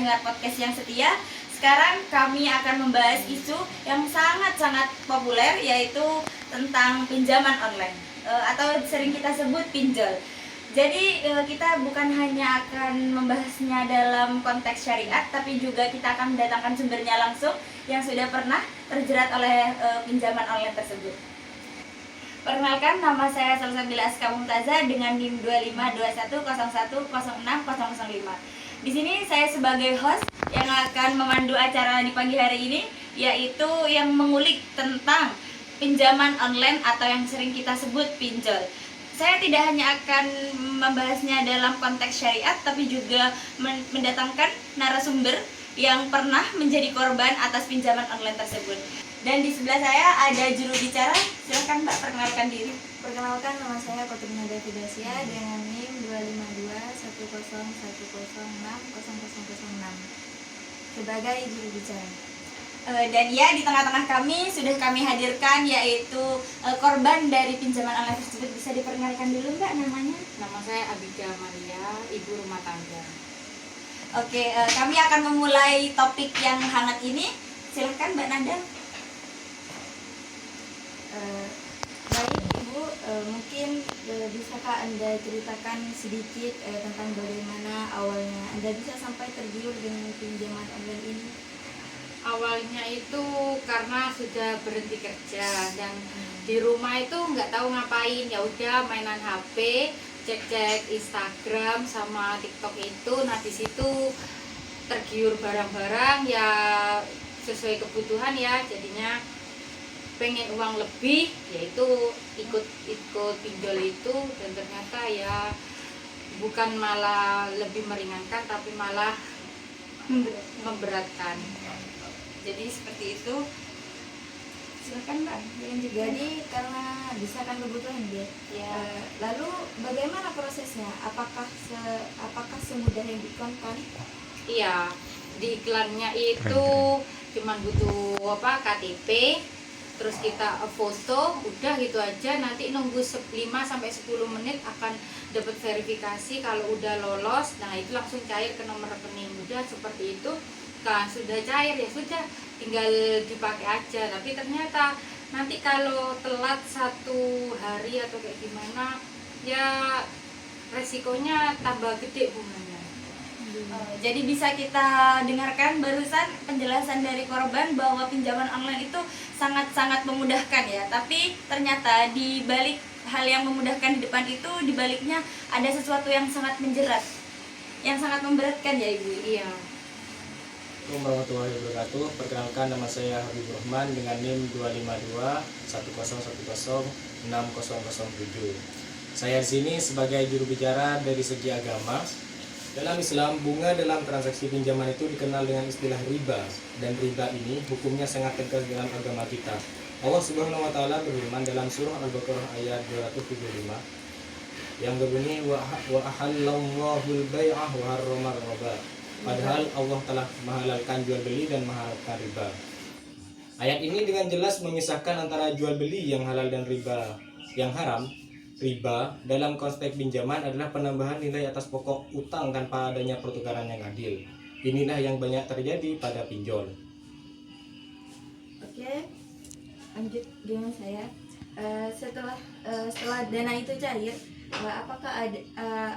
pendengar podcast yang setia. Sekarang kami akan membahas isu yang sangat-sangat populer, yaitu tentang pinjaman online atau sering kita sebut pinjol. Jadi kita bukan hanya akan membahasnya dalam konteks syariat, tapi juga kita akan mendatangkan sumbernya langsung yang sudah pernah terjerat oleh pinjaman online tersebut. Perkenalkan, nama saya Salsabila Aska Mumtazah dengan NIM 2521010605. Di sini saya sebagai host yang akan memandu acara di pagi hari ini, yaitu yang mengulik tentang pinjaman online atau yang sering kita sebut pinjol. Saya tidak hanya akan membahasnya dalam konteks syariat, tapi juga mendatangkan narasumber yang pernah menjadi korban atas pinjaman online tersebut. Dan di sebelah saya ada juru bicara. Silakan Mbak, perkenalkan diri. Perkenalkan, nama saya Kotrina Davidasia dengan NIM 25210106006 sebagai juru bicara. Dan ya, di tengah-tengah kami sudah kami hadirkan yaitu korban dari pinjaman online tersebut. Bisa diperkenalkan dulu Mbak namanya? Nama saya Abida Maria, ibu rumah tangga. Oke, kami akan memulai topik yang hangat ini. Silakan Mbak Nanda. Baik Ibu, mungkin bisakah Anda ceritakan sedikit tentang bagaimana awalnya Anda bisa sampai tergiur dengan pinjaman online ini? Awalnya itu karena sudah berhenti kerja dan di rumah itu nggak tahu ngapain, ya udah mainan HP, cek-cek Instagram sama TikTok itu. Nah di situ tergiur barang-barang ya sesuai kebutuhan ya, jadinya pengen uang lebih, yaitu ikut pinjol itu, dan ternyata ya bukan malah lebih meringankan tapi malah memberatkan. Jadi seperti itu. Silakan Mbak. Jadi karena desakan kebutuhan dia. Ya. Lalu bagaimana prosesnya? Apakah semudah yang diiklankan? Iya, di iklannya itu cuman butuh KTP, terus kita foto, udah gitu aja. Nanti nunggu 5-10 menit akan dapat verifikasi. Kalau udah lolos, nah itu langsung cair ke nomor rekening. Udah seperti itu. Nah sudah cair ya sudah, tinggal dipakai aja. Tapi ternyata nanti kalau telat 1 hari atau kayak gimana, ya resikonya tambah gede bunganya. Jadi bisa kita dengarkan barusan penjelasan dari korban bahwa pinjaman online itu sangat-sangat memudahkan ya. Tapi ternyata di balik hal yang memudahkan di depan itu, di baliknya ada sesuatu yang sangat menjerat, yang sangat memberatkan ya Ibu. Iya. Assalamualaikum warahmatullahi wabarakatuh. Perkenalkan, nama saya Habibur Rahman dengan NIM 25210106007. Saya di sini sebagai juru bicara dari segi agama. Dalam Islam, bunga dalam transaksi pinjaman itu dikenal dengan istilah riba, dan riba ini hukumnya sangat tegas dalam agama kita. Allah Subhanahu wa taala berfirman dalam surah Al-Baqarah ayat 275 yang berbunyi wa ahallallahu al-bai'ah wa harrama riba. Padahal Allah telah menghalalkan jual beli dan mengharamkan riba. Ayat ini dengan jelas memisahkan antara jual beli yang halal dan riba yang haram. Riba dalam konteks pinjaman adalah penambahan nilai atas pokok utang tanpa adanya pertukaran yang adil. Inilah yang banyak terjadi pada pinjol. Oke, lanjut dengan saya. Setelah dana itu cair,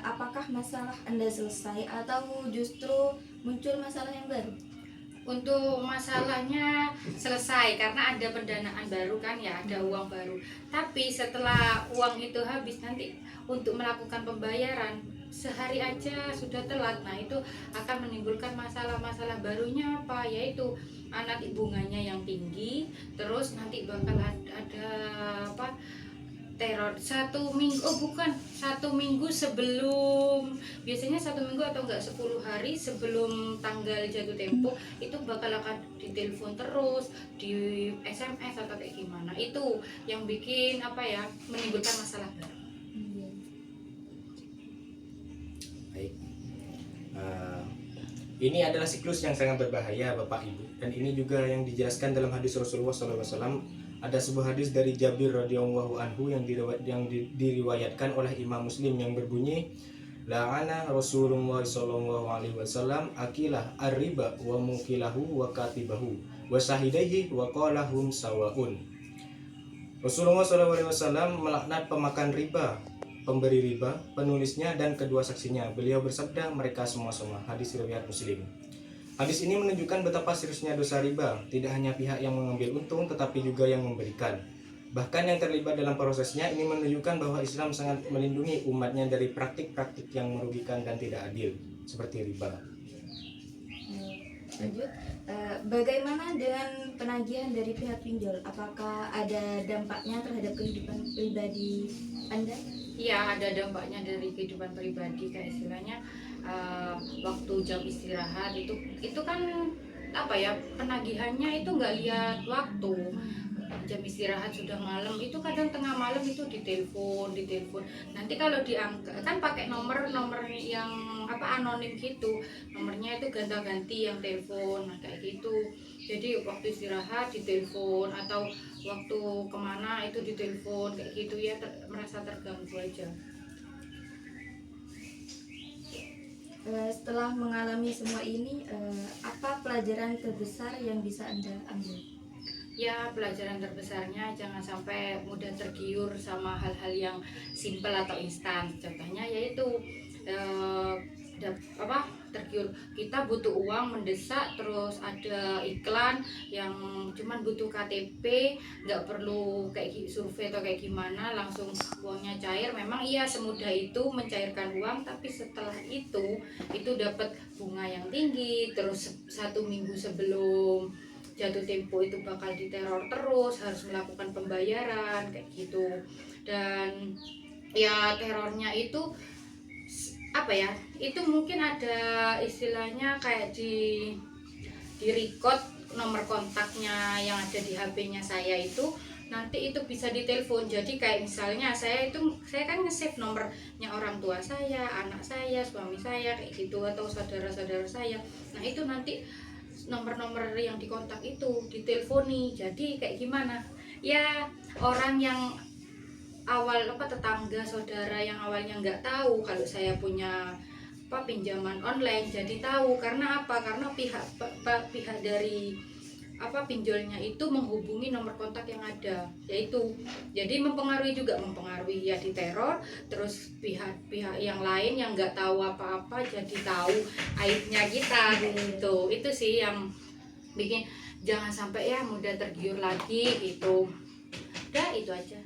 apakah masalah Anda selesai atau justru muncul masalah yang baru? Untuk masalahnya selesai karena ada pendanaan baru kan ya, ada uang baru. Tapi setelah uang itu habis, nanti untuk melakukan pembayaran sehari aja sudah telat. Nah itu akan menimbulkan masalah-masalah barunya apa, yaitu nanti bunganya yang tinggi, terus nanti bakal ada teror 1 minggu sebelum, biasanya 1 minggu atau enggak 10 hari sebelum tanggal jatuh tempo itu bakal akan ditelepon terus, di SMS atau kayak gimana. Itu yang bikin menimbulkan masalah baru. Baik. Ini adalah siklus yang sangat berbahaya Bapak Ibu, dan ini juga yang dijelaskan dalam hadis Rasulullah SAW. Ada sebuah hadis dari Jabir radhiyallahu anhu yang diriwayatkan oleh Imam Muslim yang berbunyi, la'ana Rasulullah sallallahu alaihi wasallam akilah ar-riba wa mukilahu wa katibahu wa sahidaihi wa qalahum sawaun. Rasulullah sallallahu alaihi wasallam melaknat pemakan riba, pemberi riba, penulisnya dan kedua saksinya. Beliau bersabda, mereka semua sama. Hadis riwayat Muslim. Hadis ini menunjukkan betapa seriusnya dosa riba. Tidak hanya pihak yang mengambil untung, tetapi juga yang memberikan. Bahkan yang terlibat dalam prosesnya ini menunjukkan bahwa Islam sangat melindungi umatnya dari praktik-praktik yang merugikan dan tidak adil, seperti riba. Lanjut, bagaimana dengan penagihan dari pihak pinjol? Apakah ada dampaknya terhadap kehidupan pribadi Anda? Iya, ada dampaknya dari kehidupan pribadi, kayak istilahnya waktu jam istirahat itu kan apa ya, penagihannya itu nggak lihat waktu. Jam istirahat sudah malam, itu kadang tengah malam itu ditelepon. Nanti kalau diangkat kan pakai nomor yang apa, anonim gitu, nomornya itu ganti yang telepon, nah, kayak gitu. Jadi waktu istirahat ditelepon atau waktu kemana itu ditelepon kayak gitu ya, merasa terganggu aja. Setelah mengalami semua ini, apa pelajaran terbesar yang bisa Anda ambil? Ya, pelajaran terbesarnya jangan sampai mudah tergiur sama hal-hal yang simpel atau instan. Contohnya yaitu tergiur, kita butuh uang mendesak, terus ada iklan yang cuman butuh KTP, nggak perlu kayak survei atau kayak gimana, langsung uangnya cair. Memang iya semudah itu mencairkan uang, tapi setelah itu dapat bunga yang tinggi, terus 1 minggu sebelum jatuh tempo itu bakal diteror terus, harus melakukan pembayaran kayak gitu. Dan ya terornya itu apa ya, itu mungkin ada istilahnya kayak di record nomor kontaknya yang ada di HP-nya saya itu, nanti itu bisa ditelepon. Jadi kayak misalnya saya kan nge-save nomornya orang tua saya, anak saya, suami saya kayak gitu, atau saudara-saudara saya. Nah itu nanti nomor-nomor yang dikontak itu diteleponi. Jadi kayak gimana ya, orang yang tetangga, saudara yang awalnya nggak tahu kalau saya punya pinjaman online, jadi tahu. Karena apa? Karena pihak dari pinjolnya itu menghubungi nomor kontak yang ada, yaitu jadi mempengaruhi ya, diteror. Terus pihak yang lain yang nggak tahu apa-apa jadi tahu aibnya kita gitu. Itu sih yang bikin jangan sampai ya mudah tergiur lagi gitu. Udah, itu aja.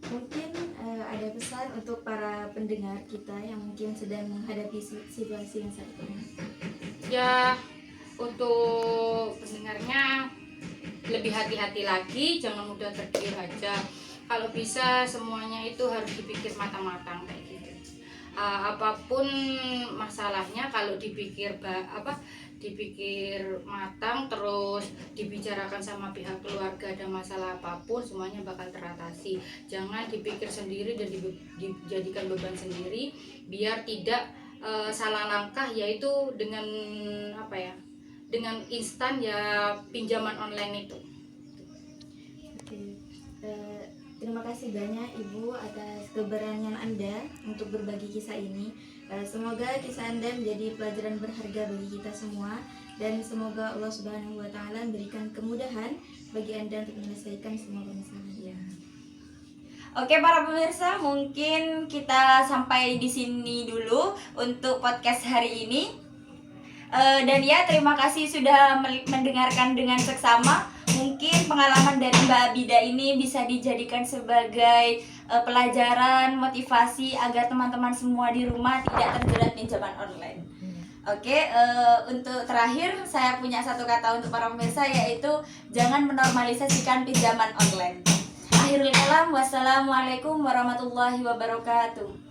Mungkin ada pesan untuk para pendengar kita yang mungkin sedang menghadapi situasi yang saat ini. Ya, untuk pendengarnya lebih hati-hati lagi, jangan mudah tergiur aja. Kalau bisa semuanya itu harus dipikir matang-matang kayak gitu. Apapun masalahnya, kalau dipikir matang, terus dibicarakan sama pihak keluarga, ada masalah apapun semuanya bakal teratasi. Jangan dipikir sendiri dan dijadikan beban sendiri, biar tidak salah langkah, yaitu dengan dengan instan ya, pinjaman online itu. Oke. Terima kasih banyak Ibu atas keberanian Anda untuk berbagi kisah ini. Semoga kisah Anda menjadi pelajaran berharga bagi kita semua, dan semoga Allah Subhanahu wa Ta'ala memberikan kemudahan bagi Anda untuk menyelesaikan semua permasalahan. Oke para pemirsa, mungkin kita sampai di sini dulu untuk podcast hari ini. Dan ya, terima kasih sudah mendengarkan dengan seksama. Mungkin pengalaman dari Mbak Abida ini bisa dijadikan sebagai pelajaran, motivasi agar teman-teman semua di rumah tidak terjerat pinjaman online. Oke, untuk terakhir saya punya satu kata untuk para pemirsa, yaitu jangan menormalisasikan pinjaman online. Akhirul kalam, wassalamualaikum warahmatullahi wabarakatuh.